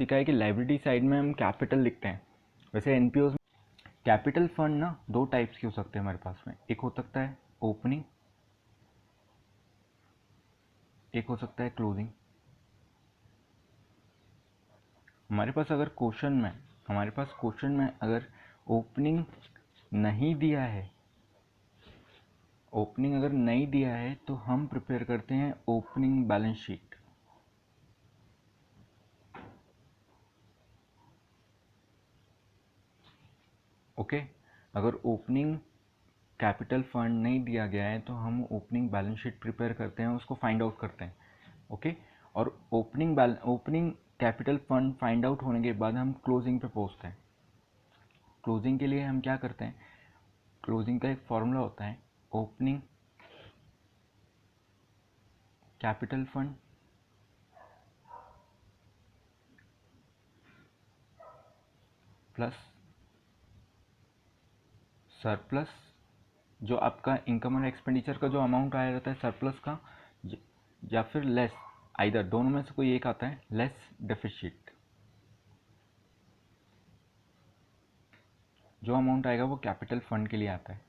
सीखा है कि लाइबिलिटी साइड में हम कैपिटल लिखते हैं। वैसे एनपीओ में कैपिटल फंड ना दो टाइप्स के हो सकते हैं हमारे पास में। एक हो सकता है ओपनिंग, एक हो सकता है क्लोजिंग। हमारे पास क्वेश्चन में अगर ओपनिंग नहीं दिया है, ओपनिंग अगर नहीं दिया है तो हम प्रिपेयर करते हैं ओपनिंग बैलेंस शीट। ओके, अगर ओपनिंग कैपिटल फंड नहीं दिया गया है तो हम ओपनिंग बैलेंस शीट प्रिपेयर करते हैं, उसको फाइंड आउट करते हैं। ओके, और opening capital fund find out होने के बाद हम क्लोजिंग पे पहुंचते हैं। क्लोजिंग के लिए हम क्या करते हैं, क्लोजिंग का एक फॉर्मूला होता है opening capital fund plus surplus, जो आपका इनकम और एक्सपेंडिचर का जो अमाउंट आया रहता है सरप्लस का, या फिर लेस, आइदर दोनों में से कोई एक आता है, लेस डेफिसिट। जो अमाउंट आएगा वो कैपिटल फंड के लिए आता है।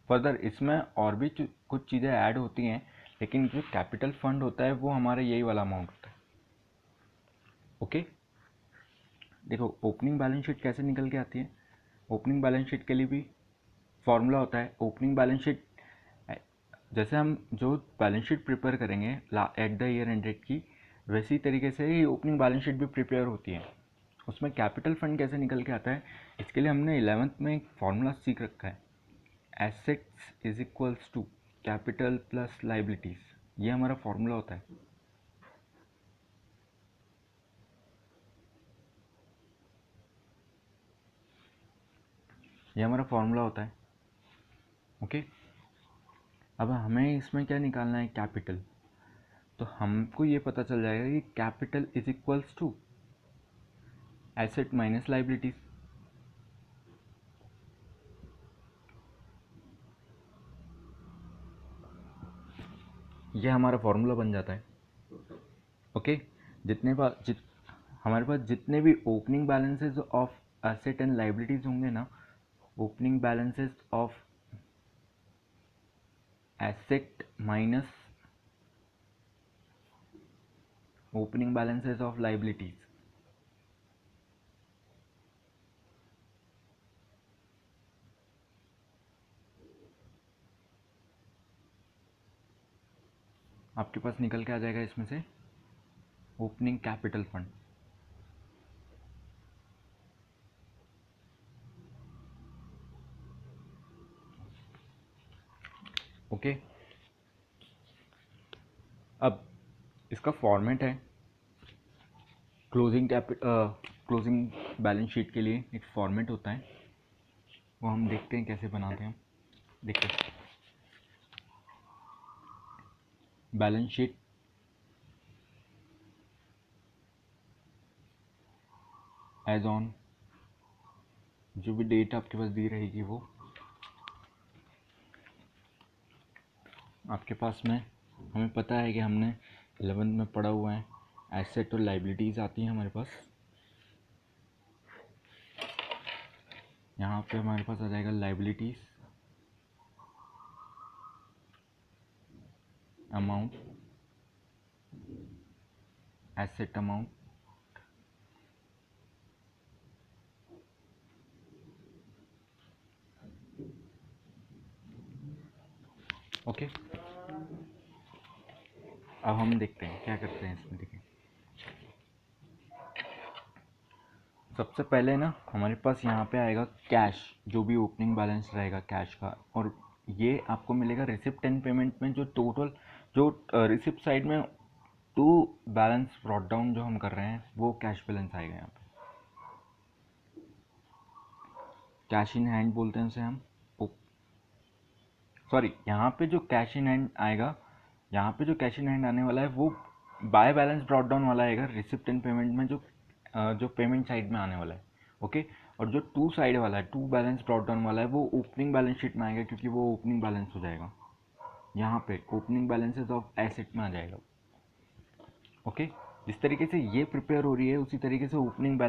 फर्दर इसमें और भी कुछ चीज़ें ऐड होती हैं, लेकिन जो कैपिटल फंड होता है वो हमारा यही वाला अमाउंट होता है। ओके, देखो ओपनिंग बैलेंस शीट कैसे निकल के आती है। ओपनिंग बैलेंस शीट के लिए भी फॉर्मूला होता है। ओपनिंग बैलेंस शीट, जैसे हम जो बैलेंस शीट प्रिपेयर करेंगे at the year end date की, वैसी तरीके से ही ओपनिंग बैलेंस शीट भी प्रिपेयर होती है। उसमें कैपिटल फंड कैसे निकल के आता है, इसके लिए हमने 11th में एक फॉर्मूला सीख रखा है, assets is equals to capital plus liabilities. ये हमारा फॉर्मूला होता है। ये हमारा फॉर्मूला होता है। ओके, अब हमें इसमें क्या निकालना है, कैपिटल। तो हमको ये पता चल जाएगा कि capital is equals to asset minus liabilities. ये हमारा फॉर्मूला बन जाता है। ओके, हमारे पास जितने भी opening balances of asset and liabilities होंगे ना, opening balances of asset minus opening balances of liabilities, आपके पास निकल के आ जाएगा इसमें से ओपनिंग कैपिटल फंड। ओके, अब इसका फॉर्मेट है, क्लोजिंग बैलेंस शीट के लिए एक फॉर्मेट होता है, वो हम देखते हैं कैसे बनाते हैं। देखिए, बैलेंस शीट एज ऑन, जो भी डेट आपके पास दी रहेगी वो आपके पास में, हमें पता है कि हमने 11th में पढ़ा हुआ है, एसेट और लाइबिलिटीज़ आती हैं हमारे पास। यहाँ पे हमारे पास आ जाएगा liabilities amount, asset amount, okay. अब हम देखते हैं क्या करते हैं इसमें। देखिए, सबसे पहले ना हमारे पास यहाँ पे आएगा कैश, जो भी ओपनिंग बैलेंस रहेगा कैश का, और ये आपको मिलेगा रिसिप्ट एंड पेमेंट में, जो टोटल जो रिसिप्ट साइड में टू बैलेंस ब्रॉट डाउन जो हम कर रहे हैं वो कैश बैलेंस आएगा यहाँ पे। कैश इन हैंड बोलते हैं उसे हम। सॉरी, यहाँ पे जो कैश इन हैंड आएगा, यहाँ पे जो कैश इन हैंड आने वाला है वो बाय बैलेंस ब्रॉट डाउन वाला आएगा रिसिप्ट एंड पेमेंट में, जो पेमेंट साइड में आने वाला है। ओके, और जो टू साइड वाला है, टू बैलेंस ब्रॉट डाउन वाला है, वो ओपनिंग बैलेंस शीट में आएगा, क्योंकि वो ओपनिंग बैलेंस हो जाएगा। यहाँ पे ओपनिंग बैलेंसेस ऑफ एसेट में आ जाएगा। ओके, जिस तरीके से ये प्रिपेयर हो रही है उसी तरीके से ओपनिंग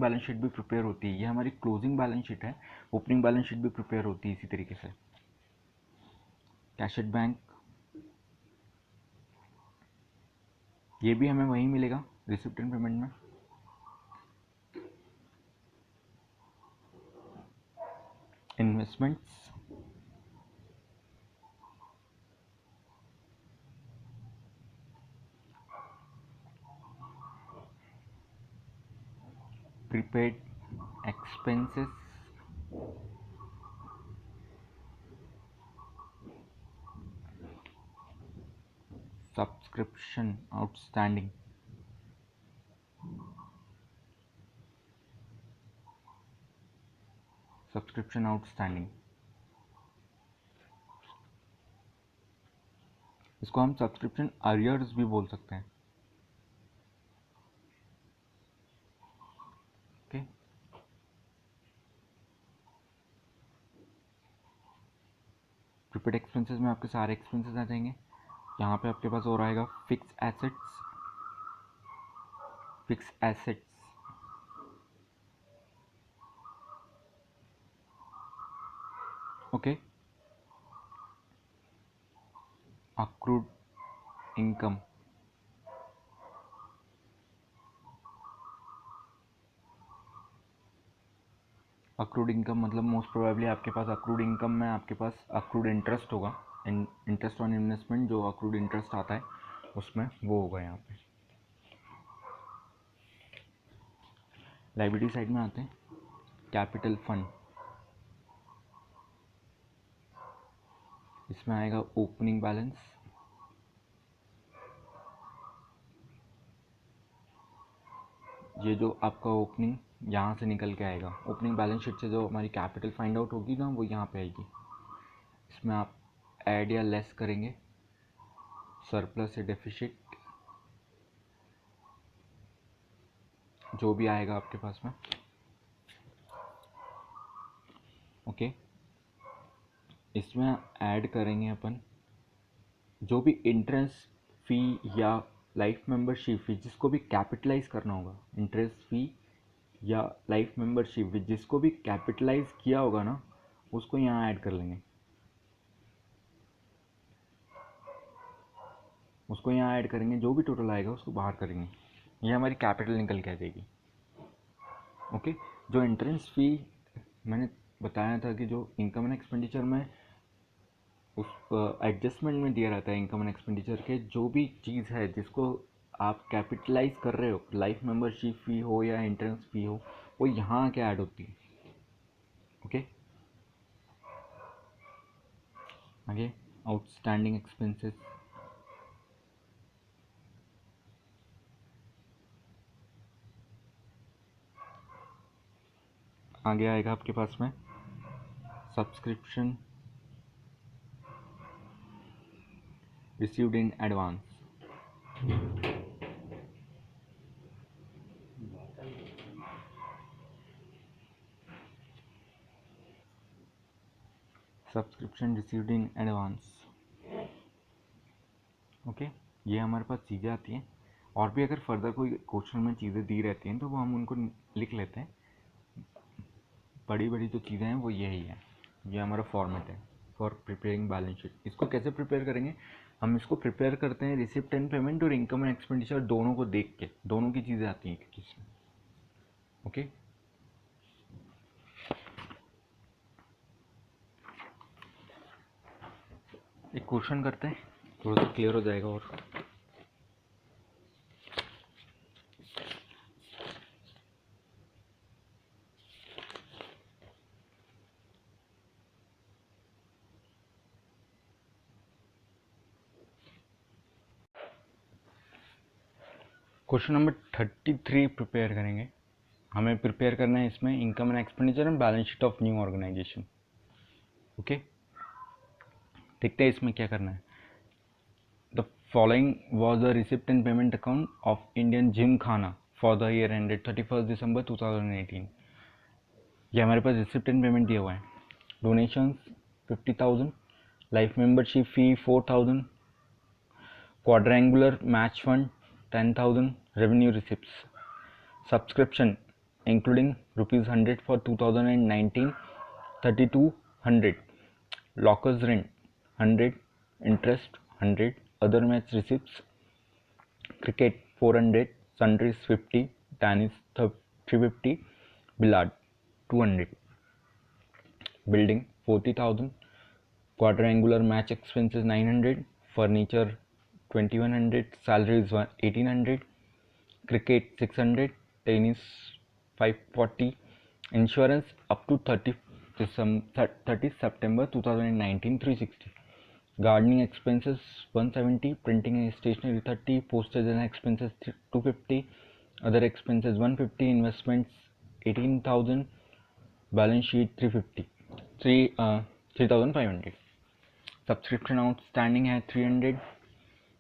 बैलेंस शीट भी प्रिपेयर होती है। ये हमारी क्लोजिंग बैलेंस शीट है, ओपनिंग बैलेंस शीट भी प्रिपेयर होती है इसी तरीके से। कैश एट बैंक, ये भी हमें वही मिलेगा रिसिप्ट एंड पेमेंट में। Investments, prepaid expenses, subscription outstanding, इसको हम सब्सक्रिप्शन अरियर्स भी बोल सकते हैं। ओके, प्रीपेड एक्सपेंसेस में आपके सारे एक्सपेंसेस आ जाएंगे। यहाँ पे आपके पास और आएगा fix assets, okay, accrued income, मतलब मोस्ट प्रोबेबली आपके पास अक्रूड इनकम में आपके पास अक्रूड इंटरेस्ट होगा, इंटरेस्ट ऑन इन्वेस्टमेंट, जो अक्रूड इंटरेस्ट आता है उसमें वो होगा यहाँ पे। लायबिलिटी साइड में आते हैं, कैपिटल फंड, इसमें आएगा ओपनिंग बैलेंस, ये जो आपका ओपनिंग यहाँ से निकल के आएगा, ओपनिंग बैलेंस शीट से जो हमारी कैपिटल फाइंड आउट होगी ना वो यहाँ पे आएगी। इसमें आप ऐड या लेस करेंगे, सरप्लस या डेफिसिट, जो भी आएगा आपके पास में। ओके, इसमें ऐड करेंगे अपन जो भी इंटरेस्ट फी या लाइफ मेंबरशिप फी जिसको भी कैपिटलाइज करना होगा, इंटरेस्ट फी या लाइफ मेंबरशिप जिसको भी कैपिटलाइज किया होगा ना उसको यहाँ ऐड कर लेंगे, उसको यहाँ ऐड करेंगे, जो भी टोटल आएगा उसको बाहर करेंगे, ये हमारी कैपिटल निकल के आ जाएगी। ओके, जो इंटरेस्ट फी मैंने बताया था कि जो इनकम एंड एक्सपेंडिचर में उस एडजस्टमेंट में दिया रहता है, इनकम एंड एक्सपेंडिचर के जो भी चीज़ है जिसको आप कैपिटलाइज कर रहे हो, लाइफ मेंबरशिप फ़ी हो या इंटरेंस फ़ी हो, वो यहाँ आके ऐड होती है। ओके, आगे आउटस्टैंडिंग एक्सपेंसेस, आगे आएगा आपके पास में subscription received in advance, subscription received in advance. Okay, ये हमारे पास चीज़ें आती हैं, और भी अगर फर्दर कोई क्वेश्चन में चीज़ें दी रहती हैं तो वो हम उनको लिख लेते हैं। बड़ी बड़ी जो चीज़ें हैं वो यही है, ये हमारा फॉर्मेट है फॉर प्रिपेयरिंग बैलेंस शीट। इसको कैसे प्रिपेयर करेंगे, हम इसको प्रिपेयर करते हैं रिसिप्ट एंड पेमेंट और इनकम एंड एक्सपेंडिचर दोनों को देख के, दोनों की चीज़ें आती हैं इसमें। ओके, एक क्वेश्चन करते हैं, थोड़ा सा क्लियर हो जाएगा। और क्वेश्चन नंबर 33 प्रिपेयर करेंगे। हमें प्रिपेयर करना है इसमें income and expenditure and balance sheet of new organisation. Okay, देखते हैं इसमें क्या करना है। The following was the receipt and payment account of Indian gymkhana for the year ended 31 December 2018। ये हमारे पास रिसिप्ट एंड पेमेंट दिया हुआ है। Donations 50,000, life membership fee 4,000, quadrangular match fund 10,000 revenue receipts. Subscription including rupees 100 for 2019, 3200. Lockers rent 100, interest 100, other match receipts. Cricket 400, sundries 50, tennis 350, billiard 200. Building 40,000, quadrangular match expenses 900, furniture 2100, salaries 1800, cricket 600, tennis 540, insurance up to 30 September 2019 360, gardening expenses 170, printing and stationery 30, postage and expenses 250, other expenses 150, investments 18,000, balance sheet 3,500. Subscription outstanding है 300,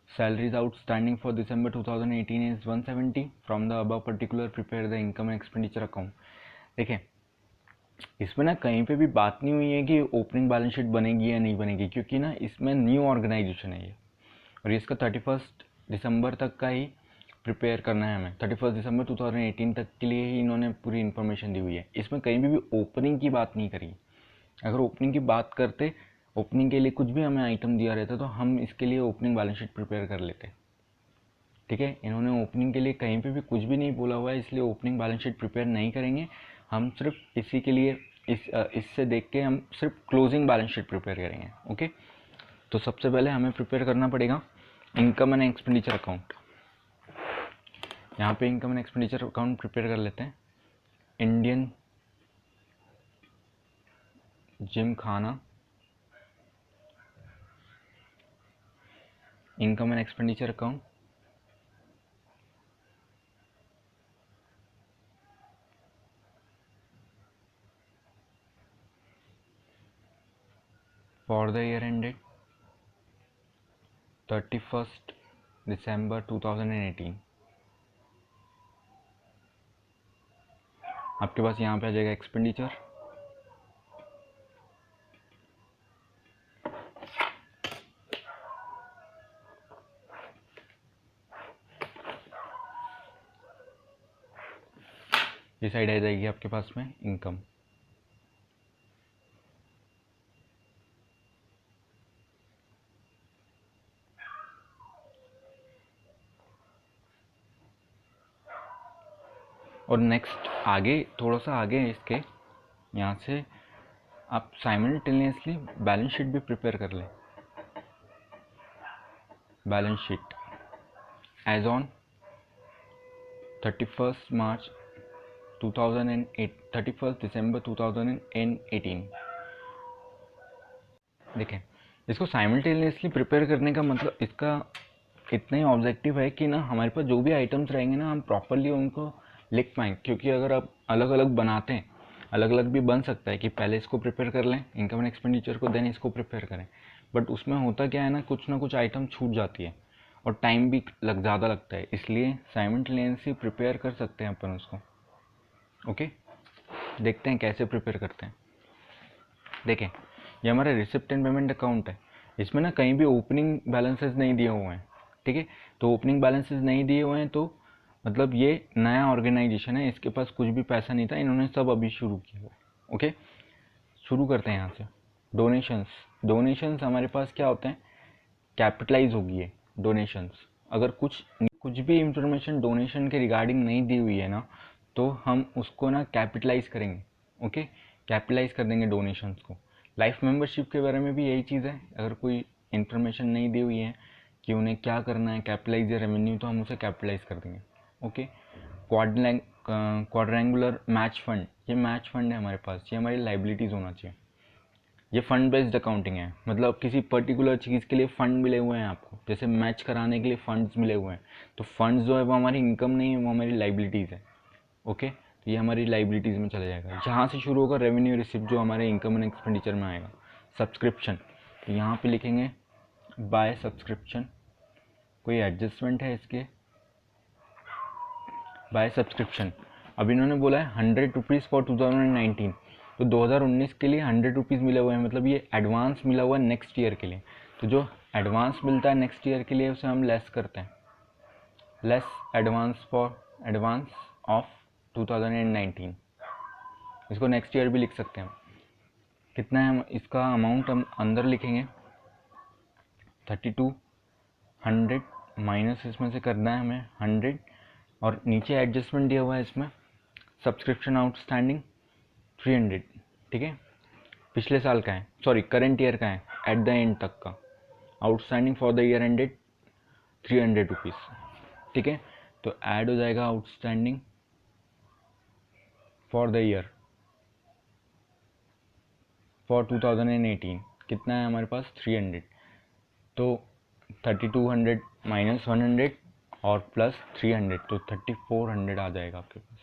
salaries outstanding for December 2018 is 170. From the above particular prepare the income and expenditure account. देखें इसमें ना कहीं पे भी बात नहीं हुई है कि ओपनिंग बैलेंस शीट बनेगी या नहीं बनेगी, क्योंकि ना इसमें न्यू ऑर्गेनाइजेशन है ये, और इसका 31 दिसंबर तक का ही प्रिपेयर करना है हमें। 31 दिसंबर 2018 तक के लिए ही इन्होंने पूरी इन्फॉर्मेशन दी हुई है। इसमें कहीं भी ओपनिंग की बात नहीं करी। अगर ओपनिंग की बात करते, ओपनिंग के लिए कुछ भी हमें आइटम दिया रहता तो हम इसके लिए ओपनिंग बैलेंस शीट प्रिपेयर कर लेते। ठीक है, इन्होंने ओपनिंग के लिए कहीं पे भी कुछ भी नहीं बोला हुआ है, इसलिए ओपनिंग बैलेंस शीट प्रिपेयर नहीं करेंगे। हम सिर्फ इसी के लिए इससे देख के हम सिर्फ क्लोजिंग बैलेंस शीट प्रिपेयर करेंगे। ओके, तो सबसे पहले हमें प्रिपेयर करना पड़ेगा इनकम एंड एक्सपेंडिचर अकाउंट। यहाँ पे income and expenditure account prepare कर लेते हैं। इंडियन जिम खाना, income and expenditure account, for the year ended 31st December 2018। आपके पास यहाँ पे आ जाएगा एक्सपेंडिचर, ये साइड आ जाएगी आपके पास में इनकम। और नेक्स्ट आगे थोड़ा सा आगे है इसके, यहाँ से आप साइमल्टेनियसली बैलेंस शीट भी प्रिपेयर कर लें। Balance sheet as on 31 March 2008, 31 December 2018। देखें, इसको साइमल्टेनियसली प्रिपेयर करने का मतलब इसका इतना ही ऑब्जेक्टिव है कि ना हमारे पास जो भी आइटम्स रहेंगे ना हम प्रॉपरली उनको लिख पाएँ। क्योंकि अगर आप अलग अलग बनाते हैं, अलग अलग भी बन सकता है कि पहले इसको प्रिपेयर कर लें इनकम एंड एक्सपेंडिचर को, देन इसको प्रिपेयर करें, बट उसमें होता क्या है ना कुछ आइटम छूट जाती है और टाइम भी ज़्यादा लगता है, इसलिए साइमल्टेनियसली प्रिपेयर कर सकते हैं अपन उसको। ओके, देखते हैं कैसे प्रिपेयर करते हैं। देखें, ये हमारा रिसिप्ट एंड पेमेंट अकाउंट है। इसमें ना कहीं भी ओपनिंग बैलेंसेस नहीं दिए हुए हैं। ठीक है, तो ओपनिंग बैलेंसेस नहीं दिए हुए हैं तो मतलब ये नया ऑर्गेनाइजेशन है, इसके पास कुछ भी पैसा नहीं था, इन्होंने सब अभी शुरू किया हुआ। ओके, शुरू करते हैं यहाँ से। डोनेशंस हमारे पास क्या होते हैं, कैपिटलाइज होगी है डोनेशंस। अगर कुछ भी इंफॉर्मेशन डोनेशन के रिगार्डिंग नहीं दी हुई है ना तो हम उसको ना कैपिटलाइज करेंगे। ओके, कैपिटलाइज कर देंगे डोनेशंस को। लाइफ मेंबरशिप के बारे में भी यही चीज़ है, अगर कोई इन्फॉर्मेशन नहीं दी हुई है कि उन्हें क्या करना है, कैपिटलाइज या रेवेन्यू, तो हम उसे कैपिटलाइज कर देंगे। ओके, क्वाड्रेंगुलर मैच फंड, ये मैच फंड है हमारे पास, ये हमारी लाइबिलिटीज़ होना चाहिए। ये फंड बेस्ड अकाउंटिंग है, मतलब किसी पर्टिकुलर चीज़ के लिए फ़ंड मिले हुए हैं आपको, जैसे मैच कराने के लिए फंड्स मिले हुए हैं, तो फंड्स जो है वो हमारी इनकम नहीं है, वो हमारी लाइबिलिटीज़ है। ओके, तो ये हमारी लाइबिलिटीज़ में चला जाएगा। जहाँ से शुरू होगा रेवेन्यू रिसिप्ट, जो हमारे इनकम एंड एक्सपेंडिचर में आएगा। सब्सक्रिप्शन, तो यहाँ पे लिखेंगे बाय सब्सक्रिप्शन। कोई एडजस्टमेंट है इसके, बाय सब्सक्रिप्शन। अब इन्होंने बोला है 100 रुपीज़ फॉर 2019, तो 2019 के लिए 100 रुपीज़ मिले हुए हैं, मतलब ये एडवांस मिला हुआ है नेक्स्ट ईयर के लिए। तो जो एडवांस मिलता है नेक्स्ट ईयर के लिए उसे हम लेस करते हैं। लेस एडवांस ऑफ 2019, इसको नेक्स्ट ईयर भी लिख सकते हैं। कितना है, हम इसका अमाउंट हम अंदर लिखेंगे 3200 माइनस इसमें से करना है हमें 100, और नीचे एडजस्टमेंट दिया हुआ है इसमें सब्सक्रिप्शन आउटस्टैंडिंग 300, ठीक है, पिछले साल का है, सॉरी करंट ईयर का है, एट द एंड तक का outstanding for the year ended 300 rupees, ठीक है। तो ऐड हो जाएगा outstanding for the year for 2018 कितना है हमारे पास 300, तो 3200 माइनस 100 और प्लस 300, तो 3400 आ जाएगा आपके पास।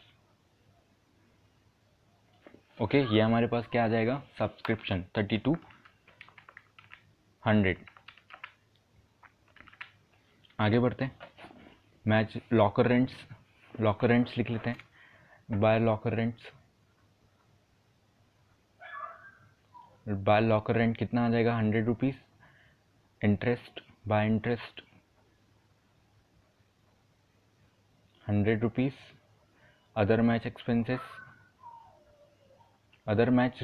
ओके, ये हमारे पास क्या आ जाएगा, सब्सक्रिप्शन 3200। आगे बढ़ते हैं, मैच लॉकर रेंट्स लिख लेते हैं। बाय लॉकर रेंट कितना आ जाएगा 100 rupees. Interest 100 rupees. Other match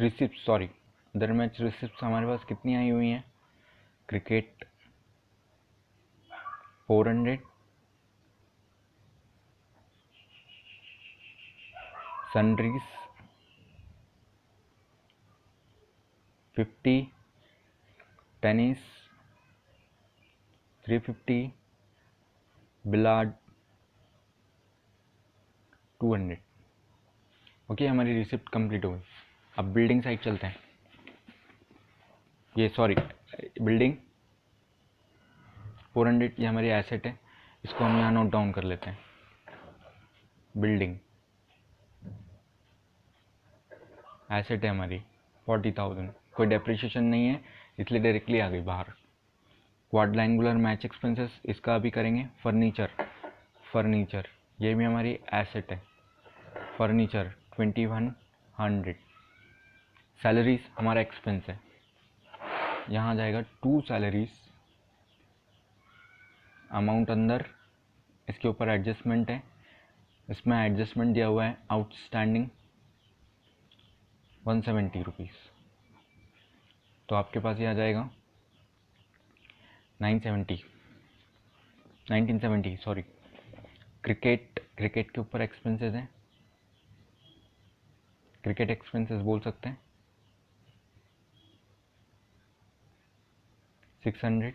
receipt हमारे पास कितनी आई हुई हैं, क्रिकेट 400, सनरीज 50, टेनिस 350, बिलार्ड 200। ओके, हमारी रिसिप्ट कंप्लीट हो गई। अब बिल्डिंग साइड चलते हैं। बिल्डिंग 400 ये हमारी एसेट है, इसको हम यहाँ नोट डाउन कर लेते हैं। बिल्डिंग एसेट है हमारी 40,000, कोई डेप्रिशिएशन नहीं है इसलिए डायरेक्टली आ गई बाहर। क्वाड्रेंगुलर मैच एक्सपेंसेस इसका भी करेंगे। फर्नीचर ये भी हमारी एसेट है, फर्नीचर 2100। सैलरीज हमारा एक्सपेंस है, यहाँ जाएगा 2 सैलरीज, अमाउंट अंदर, इसके ऊपर एडजस्टमेंट है, इसमें एडजस्टमेंट दिया हुआ है आउटस्टैंडिंग 170 रुपीज़, तो आपके पास ये आ जाएगा 1970 सॉरी। क्रिकेट के ऊपर एक्सपेंसेस हैं, क्रिकेट एक्सपेंसेस बोल सकते हैं 600।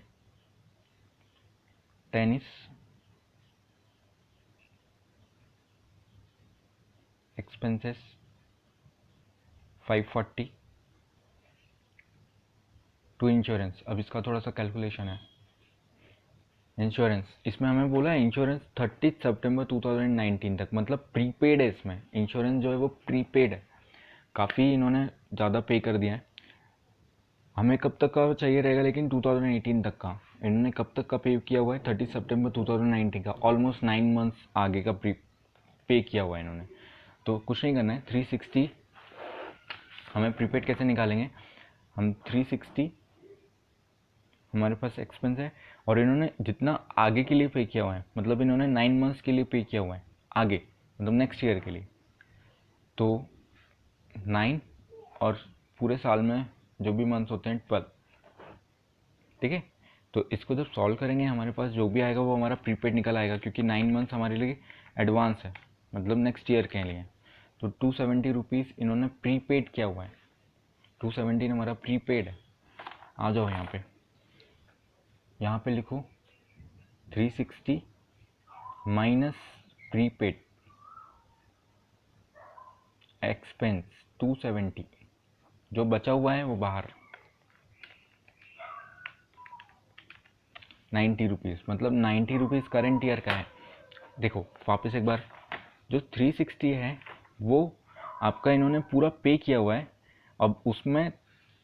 Tennis expenses 540। टू इंश्योरेंस, अब इसका थोड़ा सा कैलकुलेशन है। इंश्योरेंस इसमें हमें बोला है इंश्योरेंस 30 सितंबर 2019 तक, मतलब प्रीपेड है इसमें। इंश्योरेंस जो है वो प्रीपेड है, काफ़ी इन्होंने ज़्यादा पे कर दिया है। हमें कब तक का चाहिए रहेगा, लेकिन 2018 तक का इन्होंने कब तक का पे किया हुआ है, 30 सितंबर 2019 का, ऑलमोस्ट 9 मंथ्स आगे का पे किया हुआ है इन्होंने। तो कुछ नहीं करना है, 360 हमें प्रीपेड कैसे निकालेंगे, हम 360 हमारे पास एक्सपेंस है, और इन्होंने जितना आगे के लिए पे किया हुआ है, मतलब इन्होंने 9 मंथ्स के लिए पे किया हुआ है आगे, मतलब नेक्स्ट ईयर के लिए, तो 9 और पूरे साल में जो भी मंथ्स होते हैं 12, ठीक है। तो इसको जब सॉल्व करेंगे हमारे पास जो भी आएगा वो हमारा प्रीपेड निकल आएगा, क्योंकि 9 मंथ्स हमारे लिए एडवांस है, मतलब नेक्स्ट ईयर के लिए। तो 270 रुपीज़ इन्होंने प्रीपेड किया हुआ है, 270 हमारा प्रीपेड है। आ जाओ यहाँ पे लिखो 360 माइनस प्रीपेड एक्सपेंस 270, जो बचा हुआ है वो बाहर 90 रुपीज़, मतलब 90 रुपीज़ करंट ईयर का है। देखो वापस एक बार, जो 360 है वो आपका इन्होंने पूरा पे किया हुआ है, अब उसमें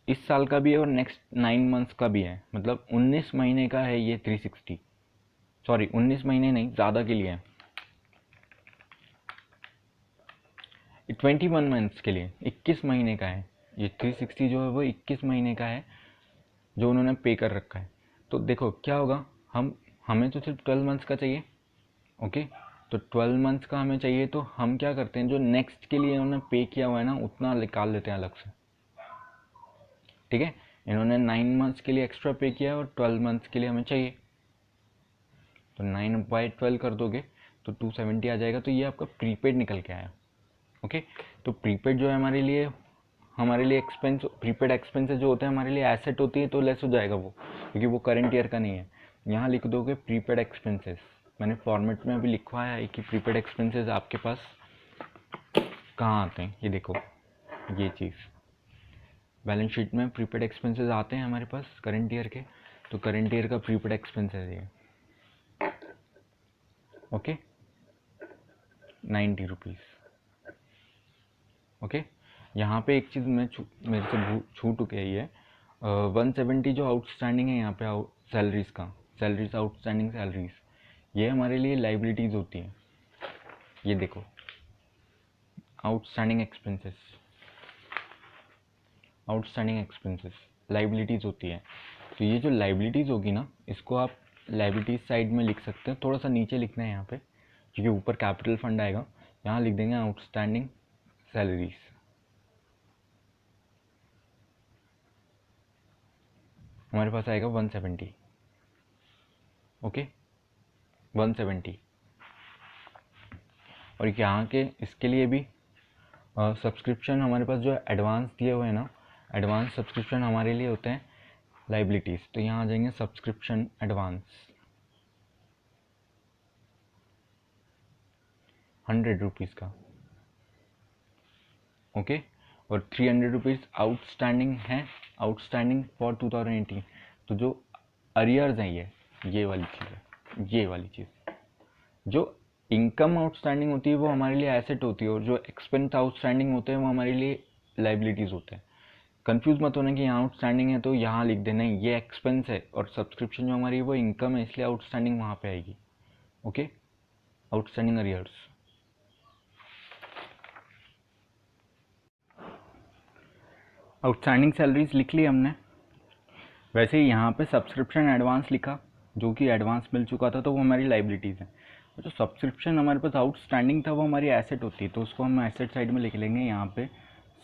इस साल का भी है और नेक्स्ट 9 मंथ्स का भी है, मतलब 19 महीने का है ये 360, सॉरी 19 महीने नहीं, ज़्यादा के लिए है, 21 मंथ्स के लिए 21 महीने का है ये 360, जो है वो 21 महीने का है जो उन्होंने पे कर रखा है। तो देखो क्या होगा, हमें तो सिर्फ 12 मंथ्स का चाहिए, ओके, तो 12 मंथ्स का हमें चाहिए, तो हम क्या करते हैं, जो नेक्स्ट के लिए इन्होंने पे किया हुआ है ना उतना निकाल लेते हैं अलग से। ठीक है, इन्होंने 9 मंथ्स के लिए एक्स्ट्रा पे किया है और 12 मंथ्स के लिए हमें चाहिए, तो 9/12 कर दोगे तो 270 आ जाएगा। तो ये आपका प्रीपेड निकल के आया। ओके, तो प्रीपेड जो है हमारे लिए एक्सपेंस, प्रीपेड एक्सपेंसेस जो होते हैं हमारे लिए एसेट होती है, तो लेस हो जाएगा वो, क्योंकि वो करंट ईयर का नहीं है। यहाँ लिख दोगे प्रीपेड एक्सपेंसेस, मैंने फॉर्मेट में अभी लिखवाया है कि प्रीपेड एक्सपेंसेस आपके पास कहाँ आते हैं। ये देखो, ये चीज़ बैलेंस शीट में प्रीपेड एक्सपेंसेस आते हैं हमारे पास करंट ईयर के, तो करंट ईयर का प्रीपेड एक्सपेंसेस है ओके, 90 रुपीज़। ओके, यहाँ पे एक चीज़ मेरे से छूट गई है, 170 जो आउटस्टैंडिंग है यहाँ पे सैलरीज का, सैलरीज आउटस्टैंडिंग सैलरीज, ये हमारे लिए लाइबिलिटीज़ होती हैं। ये देखो, आउटस्टैंडिंग एक्सपेंसेस लाइबिलिटीज़ होती है। तो ये जो लाइबिलिटीज़ होगी ना, इसको आप लाइबिलिटीज़ साइड में लिख सकते हैं, थोड़ा सा नीचे लिखना है यहाँ पे, क्योंकि ऊपर कैपिटल फंड आएगा। यहाँ लिख देंगे आउटस्टैंडिंग सैलरीज, हमारे पास आएगा 170। ओके, 170। और यहाँ के इसके लिए भी सब्सक्रिप्शन हमारे पास जो एडवांस दिए हुए हैं ना, एडवांस सब्सक्रिप्शन हमारे लिए होते हैं लाइबिलिटीज़। तो यहाँ आ जाएंगे सब्सक्रिप्शन एडवांस 100 रुपीज़ का। ओके, और 300 रुपीज़ आउटस्टैंडिंग है, आउटस्टैंडिंग फॉर 2018। तो जो अरियर्स हैं ये वाली चीज़ है, ये वाली चीज़। जो इनकम आउटस्टैंडिंग होती है वो हमारे लिए एसेट होती है, और जो एक्सपेंस आउटस्टैंडिंग होते हैं वो हमारे लिए लाइबिलिटीज़ होते हैं। कंफ्यूज मत होना कि यहाँ आउटस्टैंडिंग है तो यहाँ लिख देना ये एक्सपेंस है, और सब्सक्रिप्शन जो हमारी है वो इनकम है, इसलिए आउटस्टैंडिंग वहाँ पे आएगी। Okay, outstanding arrears. Outstanding salaries लिख ली हमने। वैसे ही यहाँ पे सब्सक्रिप्शन एडवांस लिखा, जो कि एडवांस मिल चुका था, तो वो हमारी लाइबिलिटीज़ है। जो सब्सक्रिप्शन हमारे पास आउटस्टैंडिंग था वो हमारी एसेट होती है, तो उसको हम एसेट साइड में लिख लेंगे यहाँ पे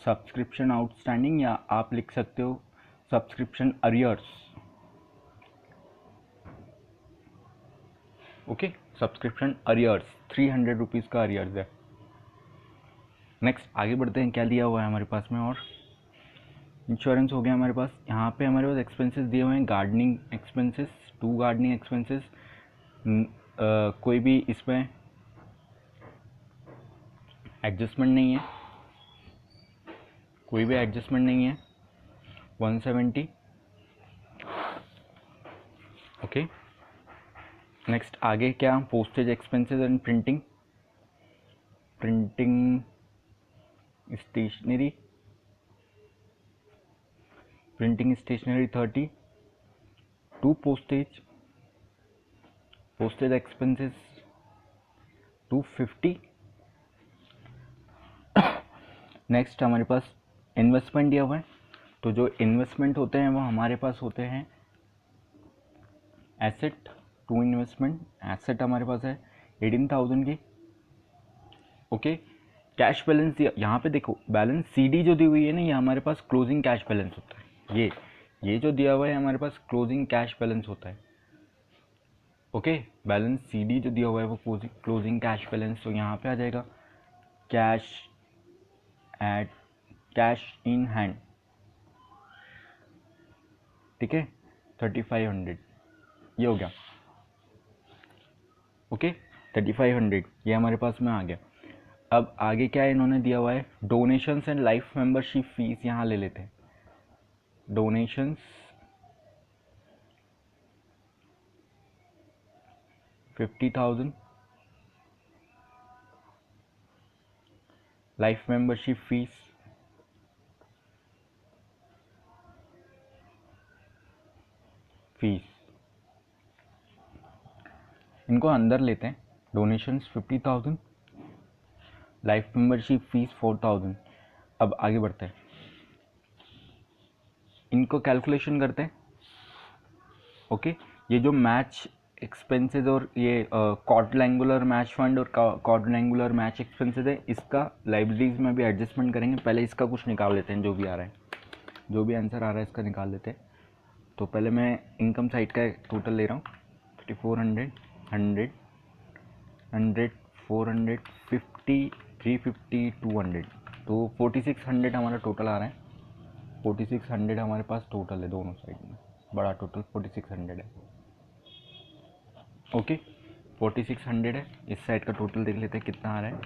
सब्सक्रिप्शन आउटस्टैंडिंग, या आप लिख सकते हो subscription arrears. Okay, subscription arrears 300 rupees का अरियर्स है। नेक्स्ट आगे बढ़ते हैं, क्या दिया हुआ है हमारे पास में, और इंश्योरेंस हो गया हमारे पास। यहाँ पे हमारे पास एक्सपेंसेस दिए हुए हैं, गार्डनिंग एक्सपेंसेस, 2 गार्डनिंग एक्सपेंसेस। कोई भी इसमें एडजस्टमेंट नहीं है, कोई भी एडजस्टमेंट नहीं है, 170। ओके, नेक्स्ट आगे क्या, postage expenses and printing stationery 30, 2 postage expenses 250। Next हमारे पास इन्वेस्टमेंट दिया हुआ है, तो जो इन्वेस्टमेंट होते हैं वो हमारे पास होते हैं एसेट, 2 इन्वेस्टमेंट एसेट हमारे पास है 18,000 की। ओके, कैश बैलेंस दिया, यहाँ पे देखो बैलेंस सीडी जो दी हुई है ना, ये हमारे पास क्लोजिंग कैश बैलेंस होता है। ये जो दिया हुआ है हमारे पास क्लोजिंग कैश बैलेंस होता है। ओके, बैलेंस सीडी जो दिया हुआ है वो क्लोजिंग कैश बैलेंस, तो यहाँ पे आ जाएगा कैश इन हैंड। ठीक है, 3500 ये हो गया। ओके, 3500 ये हमारे पास में आ गया। अब आगे क्या इन्होंने दिया हुआ है, donations and life membership fees यहाँ ले लेते हैं। डोनेशंस 50,000, लाइफ मेंबरशिप फीस इनको अंदर लेते हैं। Donations 50,000, life membership fees 4,000। अब आगे बढ़ते हैं, इनको कैलकुलेशन करते हैं। ओके, ये जो मैच एक्सपेंसेस और ये क्वाड्रेंगुलर मैच फंड और क्वाड्रेंगुलर मैच एक्सपेंसेस है, इसका लाइब्रेरीज में भी एडजस्टमेंट करेंगे। पहले इसका कुछ निकाल लेते हैं, जो भी आ रहा है, जो भी आंसर आ रहा है इसका निकाल लेते हैं। तो पहले मैं इनकम साइड का टोटल ले रहा हूँ, 3400, 100, 100, 400, 50, 350, 200, तो 4600 हमारा टोटल आ रहा है। 4600 हमारे पास टोटल है दोनों साइड में, बड़ा टोटल 4600 है। ओके, 4600 है। इस साइड का टोटल देख लेते हैं कितना आ रहा है।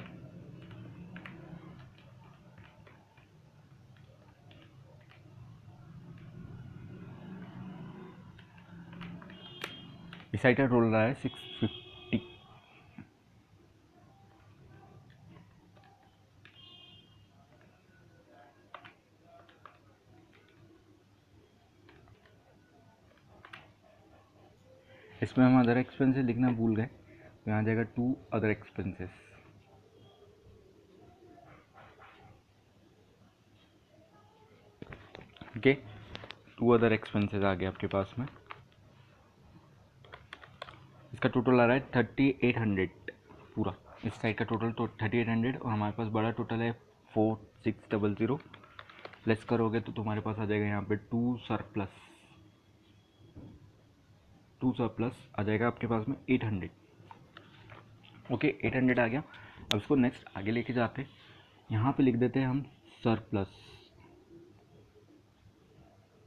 इस साइड का टोटल आ रहा है 650। इसमें हम अदर एक्सपेंसेस लिखना भूल गए, तो यहाँ जाएगा 2 other expenses. Okay, 2 other expenses आ गए आपके पास में। इसका टोटल आ रहा है 3800 पूरा। इस साइड का टोटल तो 3800 और हमारे पास बड़ा टोटल है 4600। लेस करोगे तो तुम्हारे पास आ जाएगा यहाँ पे 2 सरप्लस आ जाएगा आपके पास में 800। ओके, 800 आ गया। अब इसको नेक्स्ट आगे लेके जाते हैं, यहाँ पे लिख देते हैं हम सरप्लस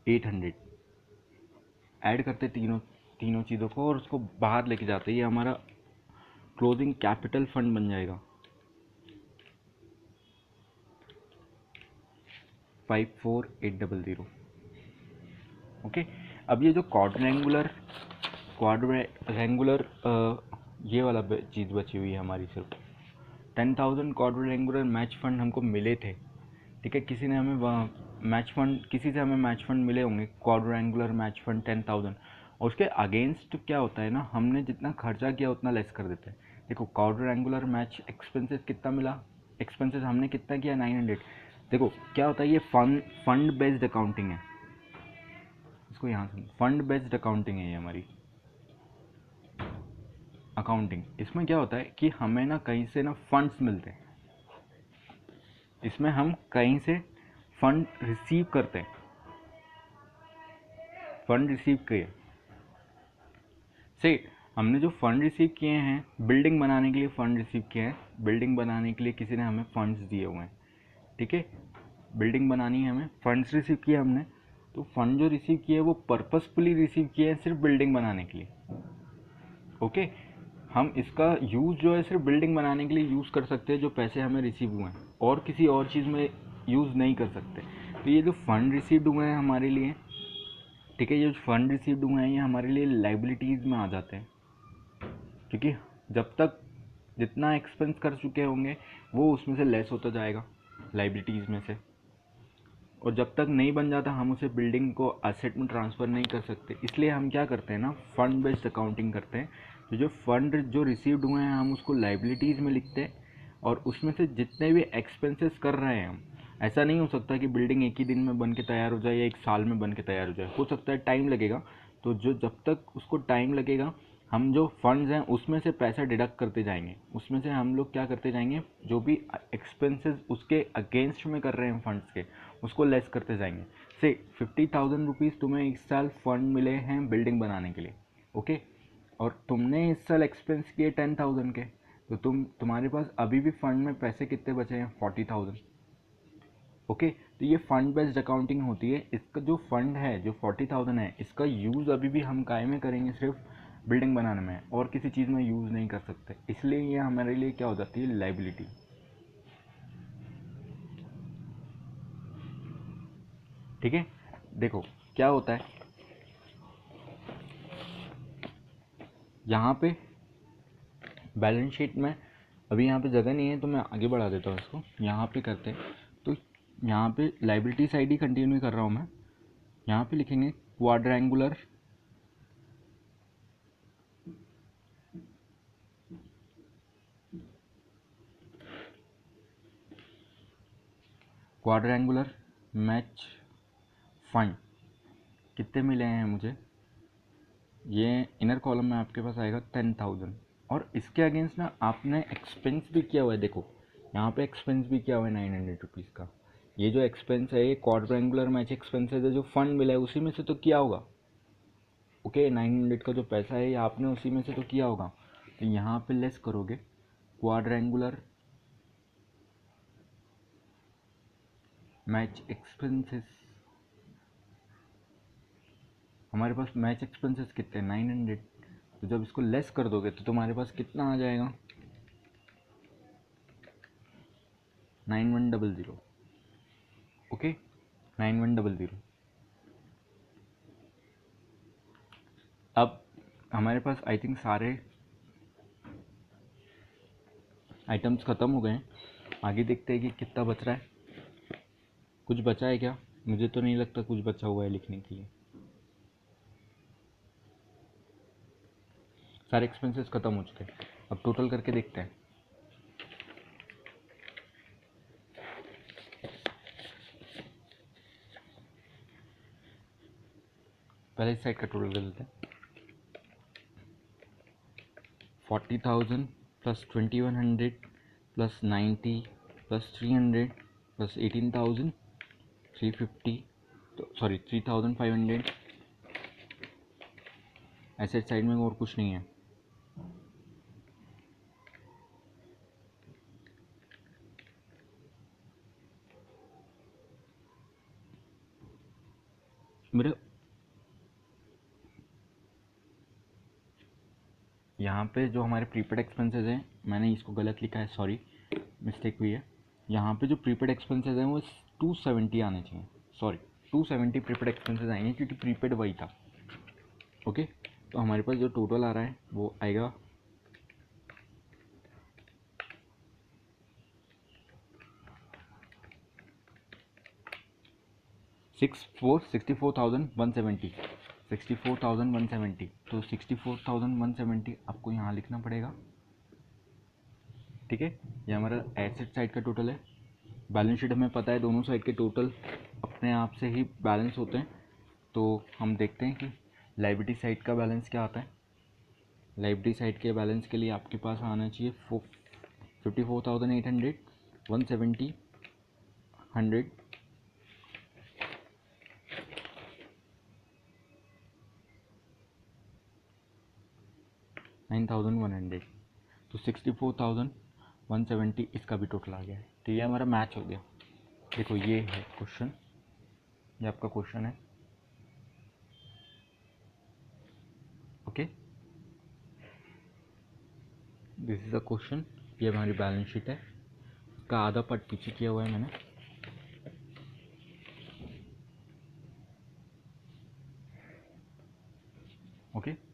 800, ऐड करते तीनों चीज़ों को और उसको बाहर लेके जाते हैं। ये हमारा क्लोजिंग कैपिटल फंड बन जाएगा 54800। ओके, अब ये जो क्वाड्रेंगुलर ये वाला चीज़ बची हुई है हमारी, सिर्फ 10,000 क्वाड्रेंगुलर मैच फंड हमको मिले थे। ठीक है, किसी से हमें मैच फंड मिले होंगे, क्वाड्रेंगुलर मैच फंड 10,000, और उसके अगेंस्ट क्या होता है ना, हमने जितना खर्चा किया उतना लेस कर देते हैं। देखो, क्वाड्रेंगुलर मैच एक्सपेंसेस कितना मिला, एक्सपेंसेस हमने कितना किया 900। देखो क्या होता है, ये फंड बेस्ड अकाउंटिंग है, इसको यहाँ से फंड बेस्ड अकाउंटिंग है ये हमारी अकाउंटिंग। इसमें क्या होता है कि हमें ना कहीं से ना फंड्स मिलते हैं, इसमें हम कहीं से फंड रिसीव करते हैं, फंड रिसीव किए से हमने जो फंड रिसीव किए हैं, बिल्डिंग बनाने के लिए फंड रिसीव किए हैं, बिल्डिंग बनाने के लिए किसी ने हमें फंड्स दिए हुए हैं। ठीक है, बिल्डिंग बनानी है, हमें फंड्स रिसीव किए हमने, तो फंड जो रिसीव किए वो पर्पसफुली रिसीव किए हैं सिर्फ बिल्डिंग बनाने के लिए। ओके, हम इसका यूज़ जो है सिर्फ बिल्डिंग बनाने के लिए यूज़ कर सकते हैं, जो पैसे हमें रिसीव हुए हैं, और किसी और चीज़ में यूज़ नहीं कर सकते। तो ये जो फंड रिसीव्ड हुए हैं हमारे लिए, ठीक है, ये जो फंड रिसीव्ड हुए हैं ये हमारे लिए लाइबिलिटीज़ में आ जाते हैं, क्योंकि जब तक जितना एक्सपेंस कर चुके होंगे वो उसमें से लेस होता जाएगा लाइबिलिटीज़ में से, और जब तक नहीं बन जाता हम उसे बिल्डिंग को एसेट में ट्रांसफ़र नहीं कर सकते। इसलिए हम क्या करते हैं ना, फंड बेस्ड अकाउंटिंग करते हैं। तो जो फंड जो रिसीव्ड हुए हैं हम उसको लाइबिलिटीज़ में लिखते हैं, और उसमें से जितने भी एक्सपेंसेस कर रहे हैं हम, ऐसा नहीं हो सकता कि बिल्डिंग एक ही दिन में बन के तैयार हो जाए या एक साल में बन के तैयार हो सकता है टाइम लगेगा। तो जो जब तक उसको टाइम लगेगा, हम जो फंड्स हैं उसमें से पैसा डिडक्ट करते जाएंगे, उसमें से हम लोग क्या करते जाएंगे, जो भी एक्सपेंसेस उसके अगेंस्ट में कर रहे हैं फंड्स के, उसको लेस करते जाएंगे। से 50,000 रुपीज़ तुम्हें इस साल फंड मिले हैं बिल्डिंग बनाने के लिए। ओके, और तुमने इस साल एक्सपेंस किए 10,000 के, तो तुम्हारे पास अभी भी फंड में पैसे कितने बचे हैं, 40,000। ओके, तो ये फंड बेस्ड अकाउंटिंग होती है। इसका जो फंड है, जो 40,000 है, इसका यूज़ अभी भी हम काय में करेंगे, सिर्फ बिल्डिंग बनाने में, और किसी चीज़ में यूज़ नहीं कर सकते। इसलिए ये हमारे लिए क्या हो जाती है, लाइबिलिटी। ठीक है, देखो क्या होता है यहाँ पे बैलेंस शीट में, अभी यहाँ पे जगह नहीं है तो मैं आगे बढ़ा देता हूँ इसको, यहाँ पे करते हैं। तो यहाँ पे लाइबिलिटी साइड ही कंटिन्यू कर रहा हूँ मैं। यहाँ पे लिखेंगे क्वाड्रेंगुलर मैच फंड कितने मिले हैं मुझे, ये इनर कॉलम में आपके पास आएगा 10,000। और इसके अगेंस्ट ना आपने एक्सपेंस भी किया हुआ है, देखो यहाँ पे एक्सपेंस भी किया हुआ है 900 रुपीज़ का। ये जो एक्सपेंस है ये क्वाड्रेंगुलर मैच एक्सपेंसेस है, जो फंड मिला है उसी में से तो किया होगा। ओके, 900 का जो पैसा है ये आपने उसी में से तो किया होगा। तो यहाँ पे लेस करोगे क्वाड्रेंगुलर मैच एक्सपेंसेस। हमारे पास मैच एक्सपेंसेस कितने, 900। तो जब इसको लेस कर दोगे तो तुम्हारे पास कितना आ जाएगा, 9100। ओके, 9100। अब हमारे पास आई थिंक सारे आइटम्स ख़त्म हो गए हैं। आगे देखते हैं कि कितना बच रहा है। कुछ बचा है क्या? मुझे तो नहीं लगता कुछ बचा हुआ है लिखने के लिए। सारे एक्सपेंसेस ख़त्म हो चुके हैं। अब टोटल करके देखते हैं। पहले इस साइड का टोटल कर लेते हैं। 40,000 प्लस 2100 प्लस 90 प्लस 300 प्लस 18,000 350, तो सॉरी 3,500। एसेट साइड में और कुछ नहीं है। मेरे यहाँ पे जो हमारे प्रीपेड एक्सपेंसेस हैं, मैंने इसको गलत लिखा है, सॉरी मिस्टेक हुई है। यहाँ पे जो प्रीपेड एक्सपेंसेस हैं वो 270 आने चाहिए, सॉरी 270 प्रीपेड एक्सपेंसेस आएंगे क्योंकि प्रीपेड वही था। ओके, तो हमारे पास जो टोटल आ रहा है वो आएगा 64,170। 64,170, तो 64,170 आपको यहाँ लिखना पड़ेगा। ठीक है, ये हमारा एसेट साइड का टोटल है। बैलेंस शीट हमें पता है दोनों साइड के टोटल अपने आप से ही बैलेंस होते हैं। तो हम देखते हैं कि लायबिलिटी साइड का बैलेंस क्या आता है। लायबिलिटी साइड के बैलेंस के लिए आपके पास आना चाहिए 54,800 170 100 9,100, तो 64,170 इसका भी टोटल आ गया है। तो ये हमारा मैच हो गया। देखो ये है क्वेश्चन, ये आपका क्वेश्चन है। Okay, this is a question. ये हमारी बैलेंस शीट है, इसका आधा पार्ट पीछे किया हुआ है मैंने। ओके,